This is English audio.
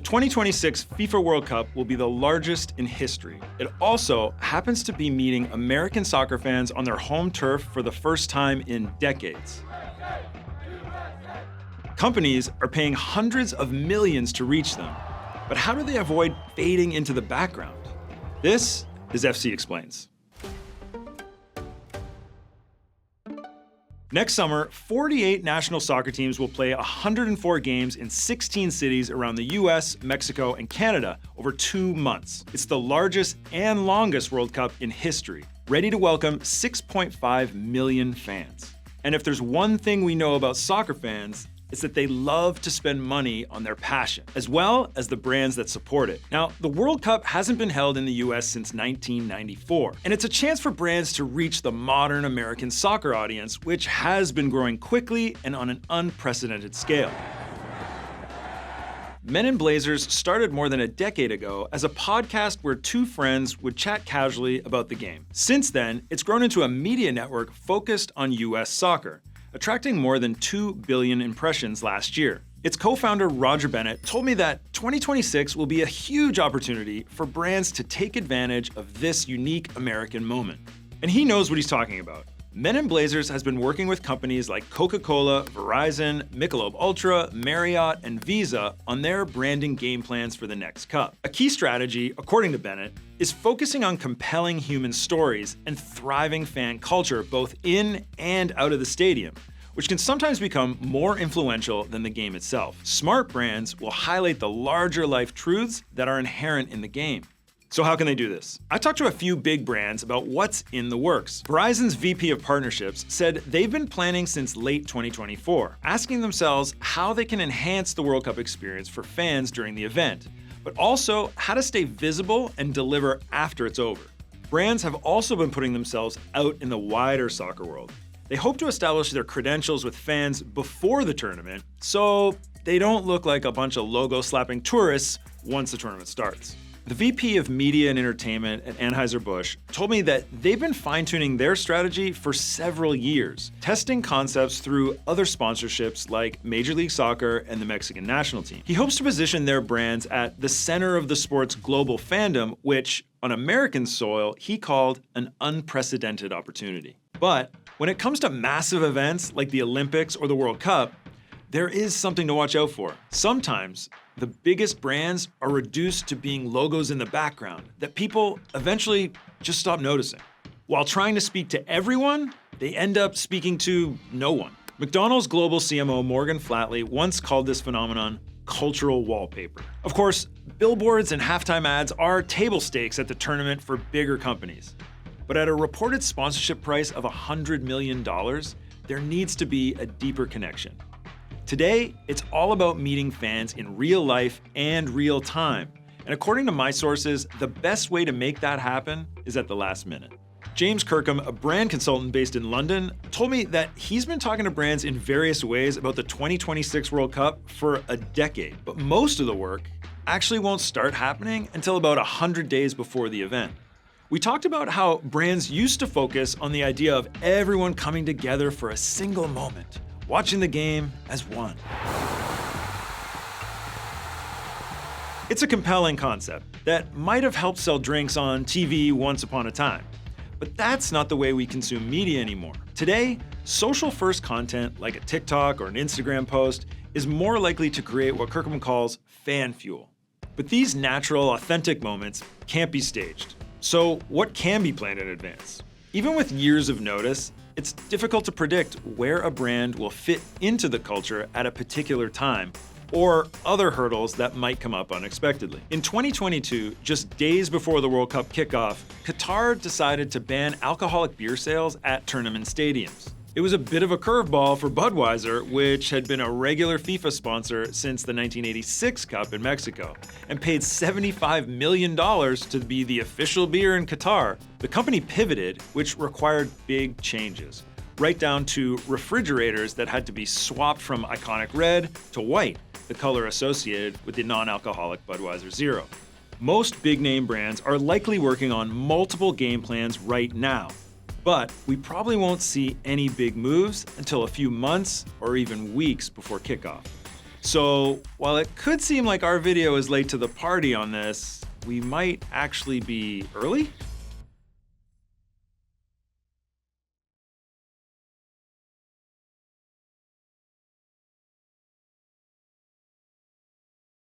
2026 FIFA World Cup will be the largest in history. It also happens to be meeting American soccer fans on their home turf for the first time in decades. Companies are paying hundreds of millions to reach them. But how do they avoid fading into the background? This is FC Explains. Next summer, 48 national soccer teams will play 104 games in 16 cities around the US, Mexico, and Canada over 2 months. It's the largest and longest World Cup in history, ready to welcome 6.5 million fans. And if there's one thing we know about soccer fans, it's that they love to spend money on their passion, as well as the brands that support it. Now, the World Cup hasn't been held in the US since 1994, and it's a chance for brands to reach the modern American soccer audience, which has been growing quickly and on an unprecedented scale. Men in Blazers started more than a decade ago as a podcast where two friends would chat casually about the game. Since then, it's grown into a media network focused on US soccer, attracting more than 2 billion impressions last year. Its co-founder Roger Bennett told me that 2026 will be a huge opportunity for brands to take advantage of this unique American moment. And he knows what he's talking about. Men in Blazers has been working with companies like Coca-Cola, Verizon, Michelob Ultra, Marriott, and Visa on their branding game plans for the next Cup. A key strategy, according to Bennett, is focusing on compelling human stories and thriving fan culture both in and out of the stadium, which can sometimes become more influential than the game itself. Smart brands will highlight the larger life truths that are inherent in the game. So how can they do this? I talked to a few big brands about what's in the works. Verizon's VP of Partnerships said they've been planning since late 2024, asking themselves how they can enhance the World Cup experience for fans during the event, but also how to stay visible and deliver after it's over. Brands have also been putting themselves out in the wider soccer world. They hope to establish their credentials with fans before the tournament, so they don't look like a bunch of logo-slapping tourists once the tournament starts. The VP of Media and Entertainment at Anheuser-Busch told me that they've been fine-tuning their strategy for several years, testing concepts through other sponsorships like Major League Soccer and the Mexican national team. He hopes to position their brands at the center of the sport's global fandom, which, on American soil, he called an unprecedented opportunity. But when it comes to massive events like the Olympics or the World Cup, there is something to watch out for. Sometimes, the biggest brands are reduced to being logos in the background that people eventually just stop noticing. While trying to speak to everyone, they end up speaking to no one. McDonald's global CMO Morgan Flatley once called this phenomenon cultural wallpaper. Of course, billboards and halftime ads are table stakes at the tournament for bigger companies. But at a reported sponsorship price of $100 million, there needs to be a deeper connection. Today, it's all about meeting fans in real life and real time. And according to my sources, the best way to make that happen is at the last minute. James Kirkham, a brand consultant based in London, told me that he's been talking to brands in various ways about the 2026 World Cup for a decade. But most of the work actually won't start happening until about 100 days before the event. We talked about how brands used to focus on the idea of everyone coming together for a single moment, watching the game as one. It's a compelling concept that might have helped sell drinks on TV once upon a time. But that's not the way we consume media anymore. Today, social-first content like a TikTok or an Instagram post is more likely to create what Kirkham calls fan fuel. But these natural, authentic moments can't be staged. So what can be planned in advance? Even with years of notice, it's difficult to predict where a brand will fit into the culture at a particular time, or other hurdles that might come up unexpectedly. In 2022, just days before the World Cup kickoff, Qatar decided to ban alcoholic beer sales at tournament stadiums. It was a bit of a curveball for Budweiser, which had been a regular FIFA sponsor since the 1986 Cup in Mexico, and paid $75 million to be the official beer in Qatar. The company pivoted, which required big changes, right down to refrigerators that had to be swapped from iconic red to white, the color associated with the non-alcoholic Budweiser Zero. Most big-name brands are likely working on multiple game plans right now, but we probably won't see any big moves until a few months or even weeks before kickoff. So while it could seem like our video is late to the party on this, we might actually be early?